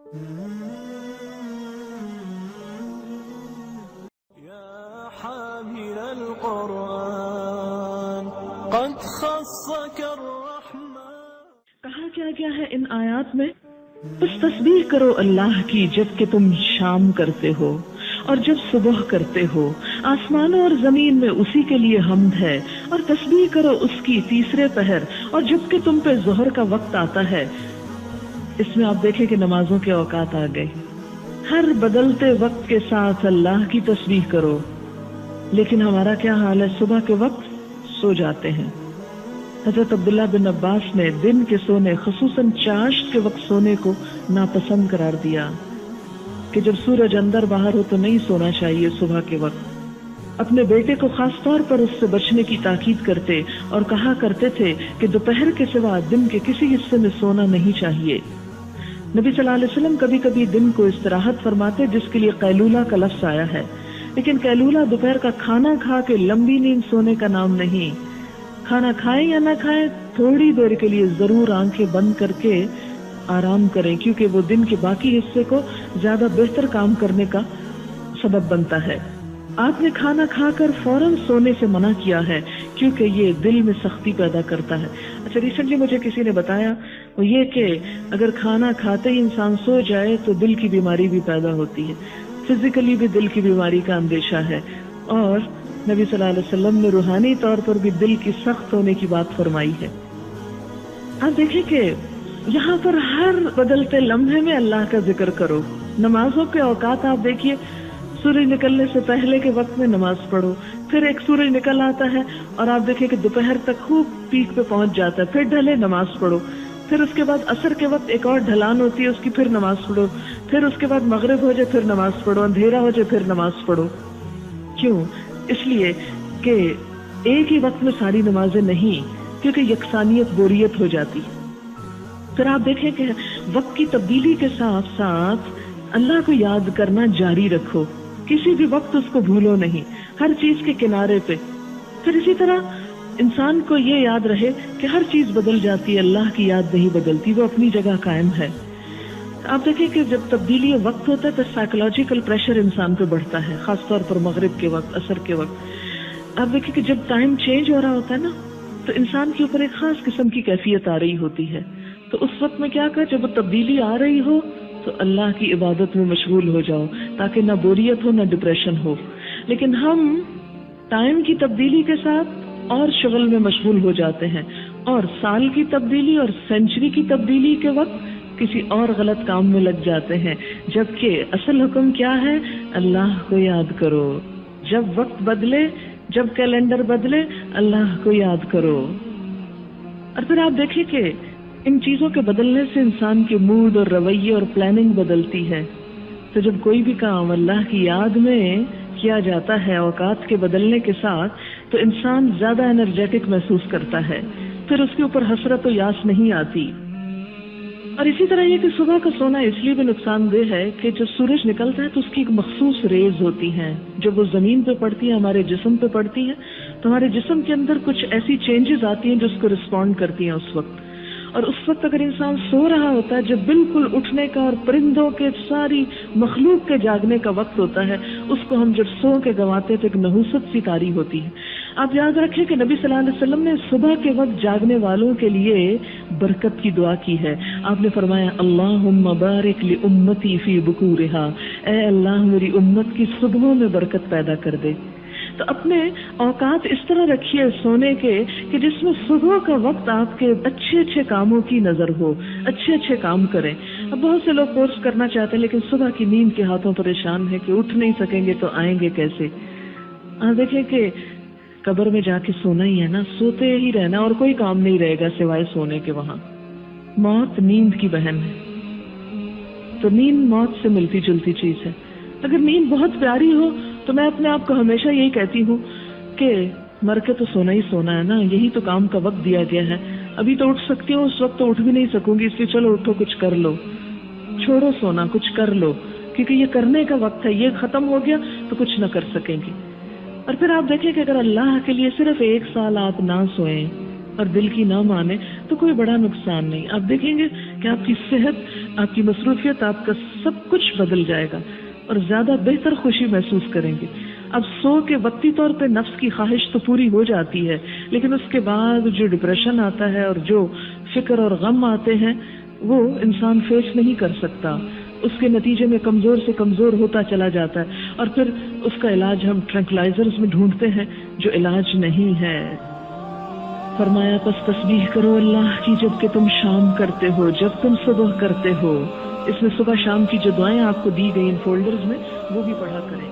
يا حامل القرآن قد خصك الرحمن. کہا کیا گیا ہے ان آیات میں؟ بس تسبیح کرو اللہ کی جب کہ تم شام کرتے ہو اور جب صبح کرتے ہو، آسمانوں اور زمین میں اسی کے لیے حمد ہے، اور تسبیح کرو اس کی تیسرے پہر اور جب کہ تم پہ ظہر کا وقت آتا ہے۔ اس میں آپ دیکھیں کہ نمازوں کے اوقات آ گئے، ہر بدلتے وقت کے ساتھ اللہ کی تسبیح کرو، لیکن ہمارا کیا حال ہے؟ صبح کے وقت سو جاتے ہیں۔ حضرت عبداللہ بن عباس نے دن کے سونے، خصوصاً چاشت کے وقت سونے کو ناپسند قرار دیا کہ جب سورج اندر باہر ہو تو نہیں سونا چاہیے صبح کے وقت۔ اپنے بیٹے کو خاص طور پر اس سے بچنے کی تاکید کرتے اور کہا کرتے تھے کہ دوپہر کے سوا دن کے کسی حصے میں سونا نہیں چاہیے۔ نبی صلی اللہ علیہ وسلم کبھی کبھی دن کو استراحت فرماتے، جس کے لیے قیلولہ کا لفظ آیا ہے، لیکن قیلولہ دوپہر کا کھانا کھا کے لمبی نیند سونے کا نام نہیں۔ کھانا کھائیں یا نہ کھائیں، تھوڑی دیر کے لیے ضرور آنکھیں بند کر کے آرام کریں، کیونکہ وہ دن کے باقی حصے کو زیادہ بہتر کام کرنے کا سبب بنتا ہے۔ آپ نے کھانا کھا کر فوراً سونے سے منع کیا ہے، کیونکہ یہ دل میں سختی پیدا کرتا ہے۔ اچھا، ریسنٹلی مجھے کسی نے بتایا وہ یہ کہ اگر کھانا کھاتے ہی انسان سو جائے تو دل کی بیماری بھی پیدا ہوتی ہے، فزیکلی بھی دل کی بیماری کا اندیشہ ہے، اور نبی صلی اللہ علیہ وسلم نے روحانی طور پر بھی دل کی سخت ہونے کی بات فرمائی ہے۔ آپ دیکھیں کہ یہاں پر ہر بدلتے لمحے میں اللہ کا ذکر کرو۔ نمازوں کے اوقات آپ دیکھیے، سورج نکلنے سے پہلے کے وقت میں نماز پڑھو، پھر ایک سورج نکل آتا ہے اور آپ دیکھیں کہ دوپہر تک خوب پیک پہ پہنچ جاتا ہے، پھر ڈھلے نماز پڑھو، پھر اس کے بعد عصر کے وقت ایک اور ڈھلان ہوتی ہے، اس کی پھر نماز پڑھو، پھر اس کے بعد مغرب ہو جائے پھر نماز پڑھو، اندھیرا ہو جائے پھر نماز پڑھو۔ کیوں؟ اس لیے کہ ایک ہی وقت میں ساری نمازیں نہیں، کیونکہ یکسانیت بوریت ہو جاتی۔ پھر آپ دیکھیں کہ وقت کی تبدیلی کے ساتھ ساتھ اللہ کو یاد کرنا جاری رکھو، کسی بھی وقت اس کو بھولو نہیں، ہر چیز کے کنارے پہ۔ پھر اسی طرح انسان کو یہ یاد رہے کہ ہر چیز بدل جاتی ہے، اللہ کی یاد نہیں بدلتی، وہ اپنی جگہ قائم ہے۔ آپ دیکھیں کہ جب تبدیلی وقت ہوتا ہے تو سائیکولوجیکل پریشر انسان پہ بڑھتا ہے، خاص طور پر مغرب کے وقت، عصر کے وقت۔ آپ دیکھیں کہ جب ٹائم چینج ہو رہا ہوتا ہے نا، تو انسان کے اوپر ایک خاص قسم کی کیفیت آ رہی ہوتی ہے، تو اس وقت میں کیا کر، جب وہ تبدیلی آ رہی ہو تو اللہ کی عبادت میں مشغول ہو جاؤ، تاکہ نہ بوریت ہو نہ ڈپریشن ہو۔ لیکن ہم ٹائم کی تبدیلی کے ساتھ اور شغل میں مشغول ہو جاتے ہیں، اور سال کی تبدیلی اور سینچری کی تبدیلی کے وقت کسی اور غلط کام میں لگ جاتے ہیں، جبکہ اصل حکم کیا ہے؟ اللہ کو یاد کرو۔ جب وقت بدلے، جب کیلنڈر بدلے، اللہ کو یاد کرو۔ اور پھر آپ دیکھیں کہ ان چیزوں کے بدلنے سے انسان کے موڈ اور رویے اور پلاننگ بدلتی ہے۔ تو جب کوئی بھی کام اللہ کی یاد میں کیا جاتا ہے اوقات کے بدلنے کے ساتھ، تو انسان زیادہ انرجیٹک محسوس کرتا ہے، پھر اس کے اوپر حسرت و یاس نہیں آتی۔ اور اسی طرح یہ کہ صبح کا سونا اس لیے بھی نقصان دہ ہے کہ جب سورج نکلتا ہے تو اس کی ایک مخصوص ریز ہوتی ہیں، جب وہ زمین پہ پڑتی ہے، ہمارے جسم پہ پڑتی ہے، تو ہمارے جسم کے اندر کچھ ایسی چینجز آتی ہیں جو اس کو رسپونڈ کرتی ہیں اس وقت۔ اور اس وقت اگر انسان سو رہا ہوتا ہے، جب بالکل اٹھنے کا اور پرندوں کے ساری مخلوق کے جاگنے کا وقت ہوتا ہے، اس کو ہم جب سو کے گنواتے تو ایک نحوست سی طاری ہوتی ہے۔ آپ یاد رکھیں کہ نبی صلی اللہ علیہ وسلم نے صبح کے وقت جاگنے والوں کے لیے برکت کی دعا کی ہے۔ آپ نے فرمایا اللہم بارک لامتی فی بکورہا، اے اللہ میری امت کی صبحوں میں برکت پیدا کر دے۔ تو اپنے اوقات اس طرح رکھیے سونے کے کہ جس میں صبح کا وقت آپ کے اچھے اچھے کاموں کی نظر ہو، اچھے اچھے کام کریں۔ اب بہت سے لوگ کورس کرنا چاہتے ہیں لیکن صبح کی نیند کے ہاتھوں پریشان ہے کہ اٹھ نہیں سکیں گے تو آئیں گے کیسے۔ دیکھیں کہ قبر میں جا کے سونا ہی ہے نا، سوتے ہی رہنا اور کوئی کام نہیں رہے گا سوائے سونے کے۔ وہاں موت نیند کی بہن ہے، تو نیند موت سے ملتی جلتی چیز ہے۔ اگر نیند بہت پیاری ہو تو میں اپنے آپ کو ہمیشہ یہی کہتی ہوں کہ مر کے تو سونا ہی سونا ہے نا، یہی تو کام کا وقت دیا گیا ہے۔ ابھی تو اٹھ سکتی ہوں، اس وقت تو اٹھ بھی نہیں سکوں گی، اس لیے چلو اٹھو کچھ کر لو، چھوڑو سونا کچھ کر لو، کیونکہ یہ کرنے کا وقت ہے، یہ ختم ہو گیا تو کچھ نہ کر سکیں گے۔ اور پھر آپ دیکھیں کہ اگر اللہ کے لیے صرف 1 سال آپ نہ سوئیں اور دل کی نہ مانے تو کوئی بڑا نقصان نہیں۔ آپ دیکھیں گے کہ آپ کی صحت آپ کی مصروفیت، آپ کا سب کچھ بدل جائے گا اور زیادہ بہتر خوشی محسوس کریں گے. اب سو کے وقتی طور پہ نفس کی خواہش تو پوری ہو جاتی ہے، لیکن اس کے بعد جو ڈپریشن آتا ہے اور جو فکر اور غم آتے ہیں وہ انسان فیس نہیں کر سکتا. اس کے نتیجے میں کمزور سے کمزور ہوتا چلا جاتا ہے اور پھر اس کا علاج ہم ٹرنکلائزرز میں ڈھونڈتے ہیں جو علاج نہیں ہے. فرمایا پس تسبیح کرو اللہ کی جب کہ تم شام کرتے ہو، جب تم صبح کرتے ہو. اس میں صبح شام کی جو دعائیں آپ کو دی گئی ان فولڈرز میں وہ بھی پڑھا کریں.